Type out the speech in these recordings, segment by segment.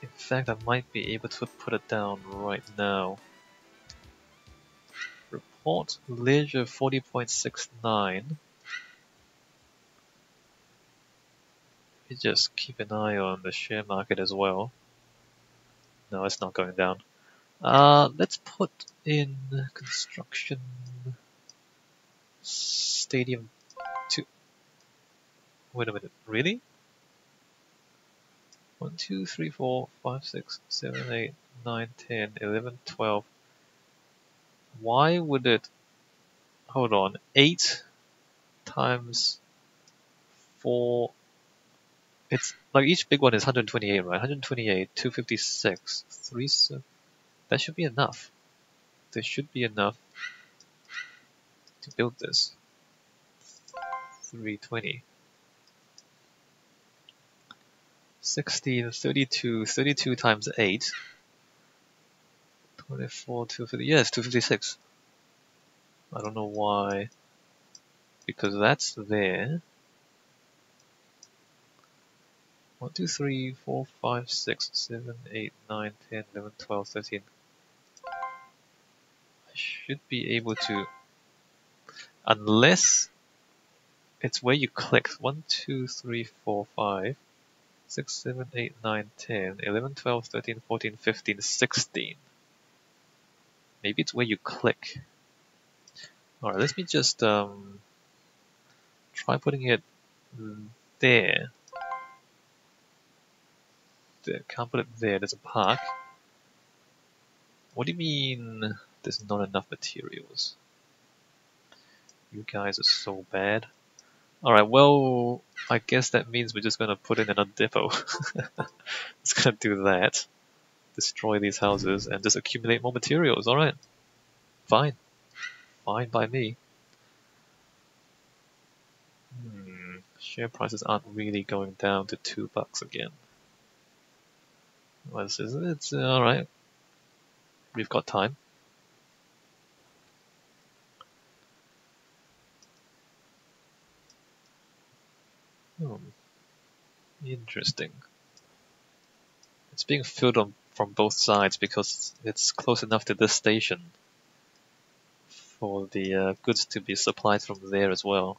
In fact, I might be able to put it down right now. Report leisure 40.69. You just keep an eye on the share market as well. No, it's not going down. Let's put in construction stadium 2. Wait a minute, really? 1, 2, 3, 4, 5, 6, 7, 8, 9, 10, 11, 12. Why would it... Hold on, 8 times 4... It's like each big one is 128, right? 128, 256, 3... That should be enough. There should be enough to build this. 320. 16, 32, 32 times 8. 24, 250. Yes, 256. I don't know why. Because that's there. 1, 2, 3, 4, 5, 6, 7, 8, 9, 10, 11, 12, 13. I should be able to... Unless it's where you click. 1, 2, 3, 4, 5, 6, 7, 8, 9, 10, 11, 12, 13, 14, 15, 16. Maybe it's where you click. Alright, let me just try putting it there. There, can't put it there, there's a park. What do you mean there's not enough materials? You guys are so bad. Alright, well, I guess that means we're just gonna put in another depot. It's gonna do that. Destroy these houses and just accumulate more materials, alright. Fine. Fine by me. Share prices aren't really going down to $2 again. Well, it's alright. We've got time. Interesting. It's being filled from both sides because it's close enough to this station for the goods to be supplied from there as well.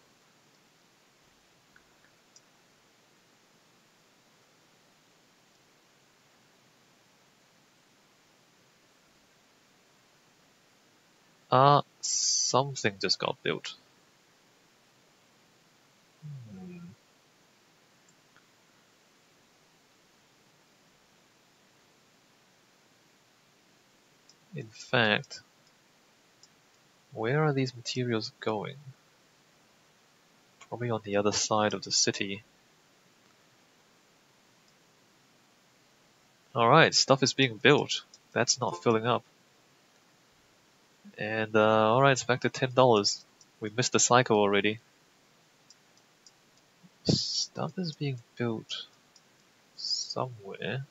Something just got built. In fact, where are these materials going? Probably on the other side of the city. Alright, stuff is being built. That's not filling up. And alright, it's back to $10. We missed the cycle already. Stuff is being built somewhere.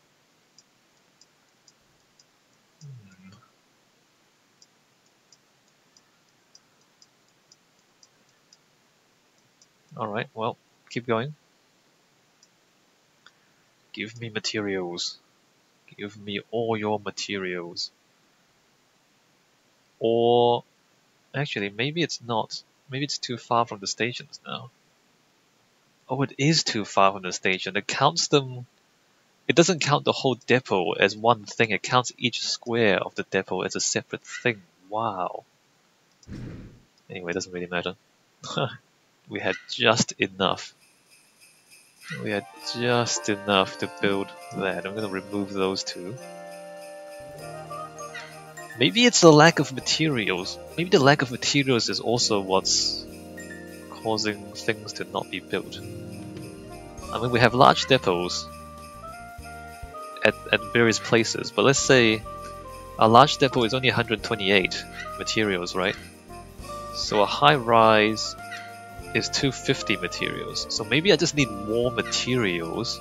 Alright, well, keep going. Give me materials. Give me all your materials. Or, actually, maybe it's not. Maybe it's too far from the stations now. Oh, it is too far from the station. It counts them... It doesn't count the whole depot as one thing. It counts each square of the depot as a separate thing. Wow. Anyway, it doesn't really matter. We had just enough. We had just enough to build that. I'm gonna remove those two. Maybe it's the lack of materials. Maybe the lack of materials is also what's causing things to not be built. I mean, we have large depots at various places, but let's say a large depot is only 128 materials, right? So a high rise is 250 materials. So maybe I just need more materials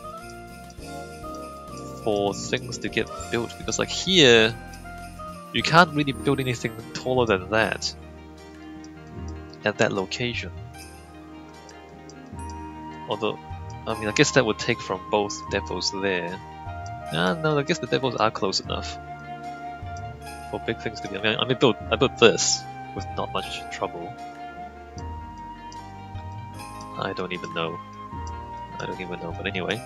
for things to get built, because like here, you can't really build anything taller than that at that location. Although, I mean, I guess that would take from both depots there. No, I guess the depots are close enough for big things to be. I built this with not much trouble. I don't even know. But anyway,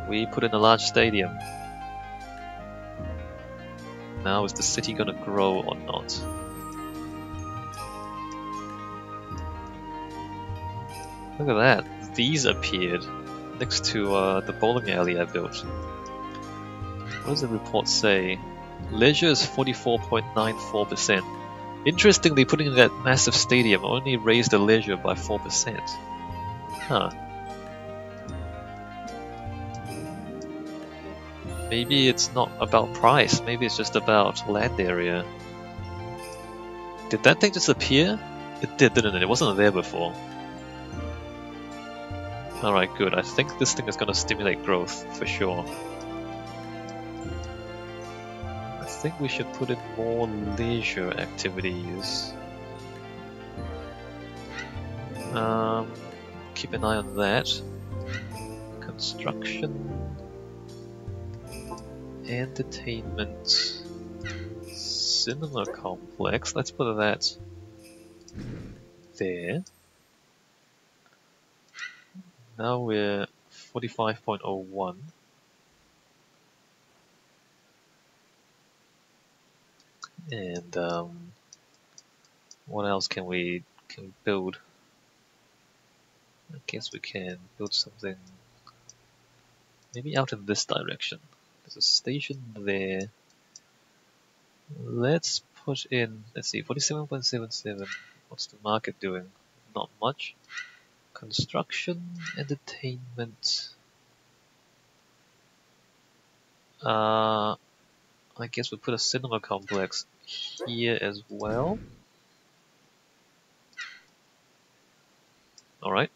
we put in a large stadium. Now is the city gonna grow or not? Look at that. These appeared next to the bowling alley I built. What does the report say? Leisure is 44.94%. Interestingly, putting in that massive stadium only raised the leisure by 4%. Huh. Maybe it's not about price, maybe it's just about land area. Did that thing just appear? It did, didn't it? It wasn't there before. Alright, good. I think this thing is going to stimulate growth, for sure. I think we should put in more leisure activities. Keep an eye on that. Construction. Entertainment. Cinema complex. Let's put that there. Now we're 45.01. And what else can we build? I guess we can build something maybe out in this direction. There's a station there. Let's put in, let's see, 47.77. What's the market doing? Not much. Construction, entertainment. I guess we put a cinema complex here as well. Alright.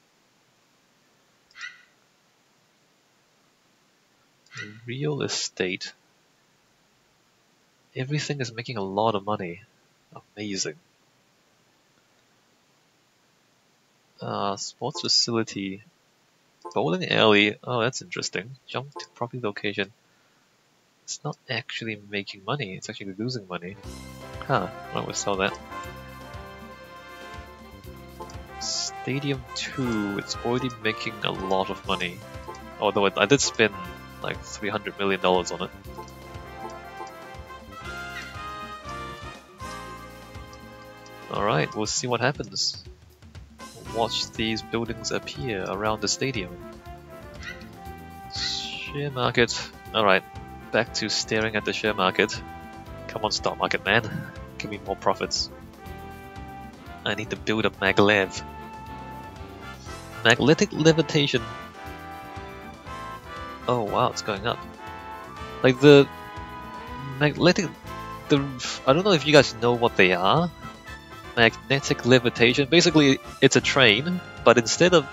Real estate. Everything is making a lot of money. Amazing. Sports facility. Bowling alley. Oh, that's interesting. Jump to property location. It's not actually making money, it's actually losing money. Huh, well, we'll sell that. Stadium 2, it's already making a lot of money. Although I did spend like $300 million on it. Alright, we'll see what happens. Watch these buildings appear around the stadium. Share market. Alright, back to staring at the share market. Come on, stock market man. Give me more profits. I need to build a maglev. Magnetic levitation. Oh wow, it's going up. Like the magnetic... I don't know if you guys know what they are. Magnetic levitation. Basically, it's a train, but instead of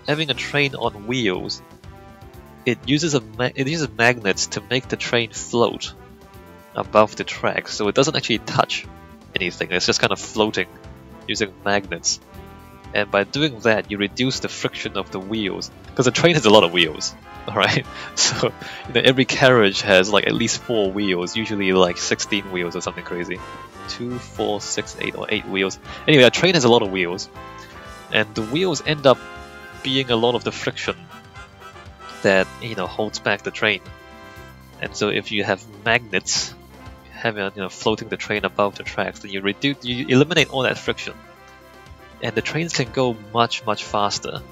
having a train on wheels, it uses magnets to make the train float above the track, so it doesn't actually touch anything. It's just kind of floating using magnets. And by doing that, you reduce the friction of the wheels, because the train has a lot of wheels. Alright, so every carriage has like at least 4 wheels, usually like 16 wheels or something crazy. 2, 4, 6, 8 or 8 wheels. Anyway, a train has a lot of wheels, and the wheels end up being a lot of the friction that holds back the train. And so if you have magnets floating the train above the tracks, then you eliminate all that friction, and the trains can go much faster.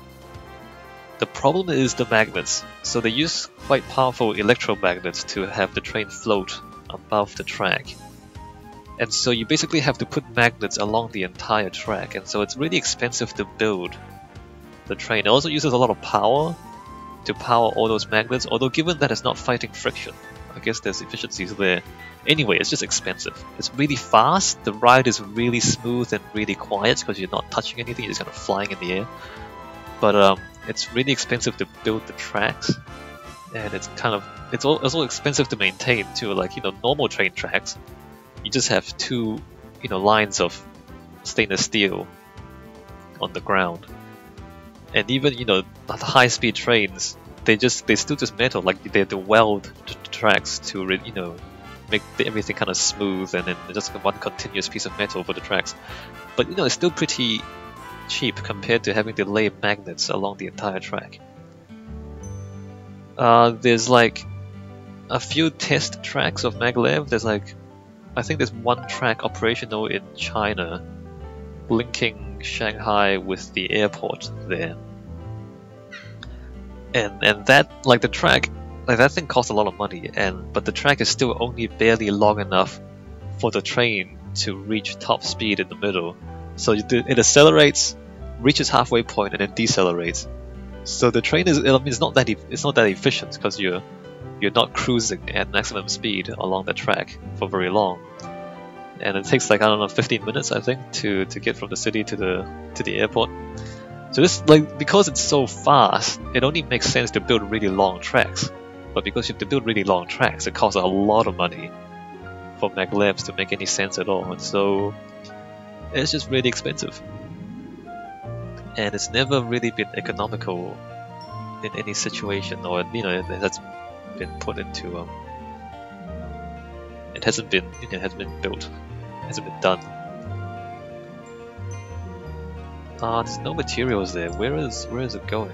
The problem is the magnets, so they use quite powerful electromagnets to have the train float above the track. And so you basically have to put magnets along the entire track, and so it's really expensive to build the train. It also uses a lot of power to power all those magnets, although given that it's not fighting friction, I guess there's efficiencies there. Anyway, it's just expensive. It's really fast, the ride is really smooth and really quiet because you're not touching anything, you're just kind of flying in the air. But it's really expensive to build the tracks, and it's also expensive to maintain too. Like normal train tracks, you just have 2 lines of stainless steel on the ground, and even the high-speed trains, they still just metal, like they weld the tracks to make everything kind of smooth, and then just one continuous piece of metal for the tracks. But it's still pretty cheap compared to having to lay magnets along the entire track. There's like a few test tracks of maglev. There's like, I think there's one track operational in China, linking Shanghai with the airport there. And that, like, the track, like, that thing costs a lot of money, but the track is still only barely long enough for the train to reach top speed in the middle. So it accelerates, reaches halfway point, and then decelerates. So the train it's not that efficient, because you're not cruising at maximum speed along the track for very long. And it takes like, I don't know, 15 minutes, I think, to get from the city to the airport. So this, like, because it's so fast, it only makes sense to build really long tracks. But because you have to build really long tracks, it costs a lot of money for maglevs to make any sense at all. And so it's just really expensive. And it's never really been economical in any situation, or it has been put into it hasn't been built, it hasn't been done. There's no materials there. Where is it going?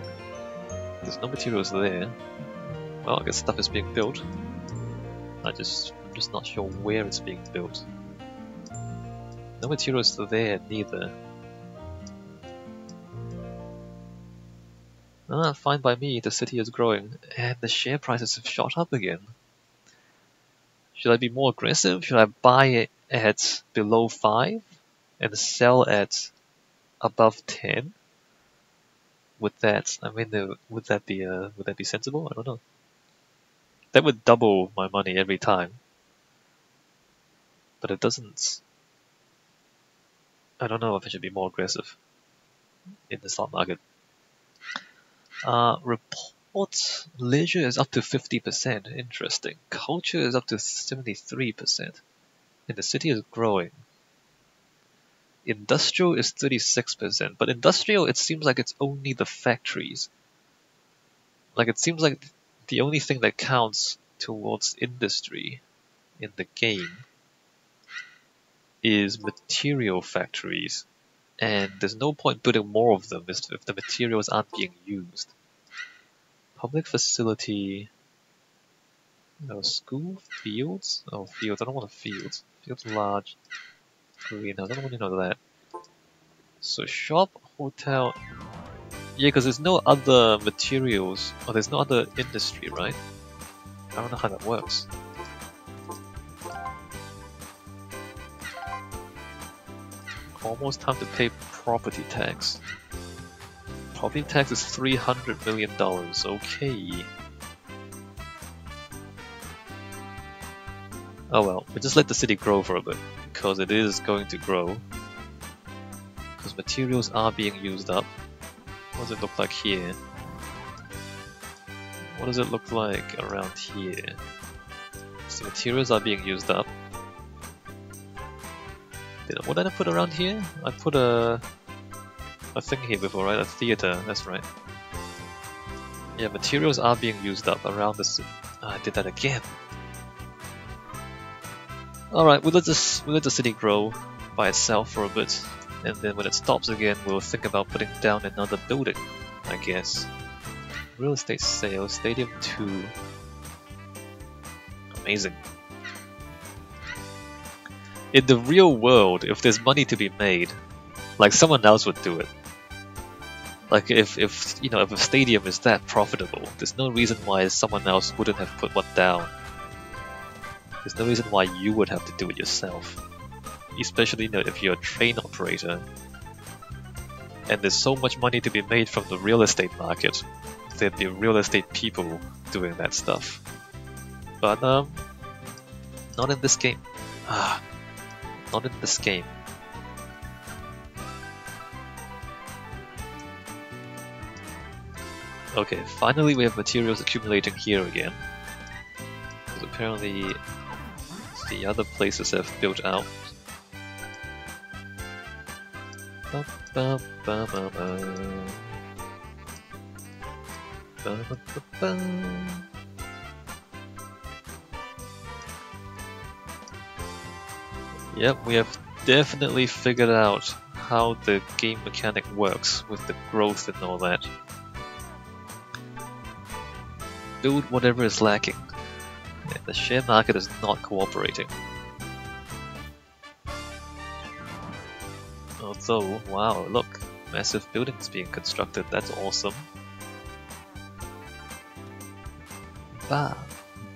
There's no materials there. Well, I guess stuff is being built. I'm just not sure where it's being built. No materials there neither. Fine by me, the city is growing, and the share prices have shot up again. Should I be more aggressive? Should I buy it at below 5 and sell at above 10? Would that be sensible? I don't know. That would double my money every time. But it doesn't. I don't know if I should be more aggressive in the stock market. Report leisure is up to 50%. Interesting. Culture is up to 73%. And the city is growing. Industrial is 36%, but industrial, it seems like it's only the factories. Like, it seems like the only thing that counts towards industry in the game is material factories, and there's no point building more of them if the materials aren't being used. Public facility... No, school? Fields? Oh, fields. I don't want a field. Fields large. Greenhouse. I don't want to know that. So shop, hotel... Yeah, because there's no other materials, or there's no other industry, right? I don't know how that works. Almost time to pay property tax. Property tax is $300 million. Okay. Oh well, we just let the city grow for a bit, because it is going to grow. Because materials are being used up. What does it look like here? What does it look like around here? So materials are being used up. What did I put around here? I put a thing here before, right? A theater, that's right. Yeah, materials are being used up around the city. I did that again. Alright, we'll let the city grow by itself for a bit, and then when it stops again, we'll think about putting down another building, I guess. Real estate sales, Stadium 2. Amazing. In the real world, if there's money to be made, like, someone else would do it. Like, if a stadium is that profitable, there's no reason why someone else wouldn't have put one down. There's no reason why you would have to do it yourself. Especially, if you're a train operator. And there's so much money to be made from the real estate market. There'd be real estate people doing that stuff. But, not in this game. Not in this game. Okay, finally we have materials accumulating here again. Because apparently the other places have built out. Ba-ba-ba-ba. Yep, we have definitely figured out how the game mechanic works with the growth and all that. Build whatever is lacking. Yeah, the share market is not cooperating. Although, wow, look, massive buildings being constructed, that's awesome. Ba,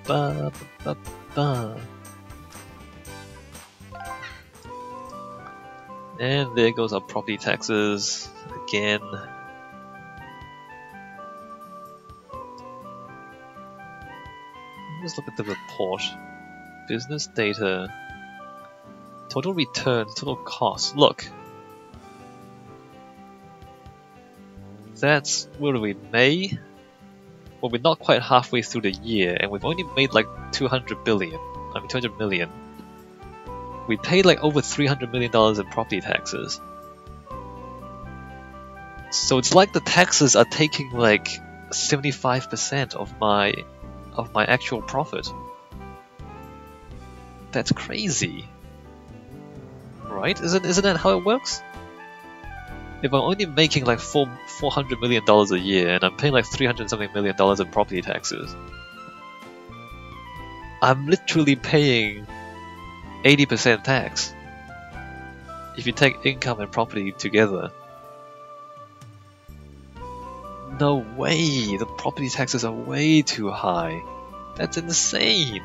ba, ba, ba. And there goes our property taxes again. Let's look at the report. Business data. Total return, total cost. Look. That's, what are we, May? Well, we're not quite halfway through the year, and we've only made like 200 million. We paid like over $300 million in property taxes. So it's like the taxes are taking like 75% of my actual profit. That's crazy. Right? Isn't that how it works? If I'm only making like $400 million a year and I'm paying like $300 million in property taxes, I'm literally paying 80% tax. If you take income and property together. No way! The property taxes are way too high. That's insane!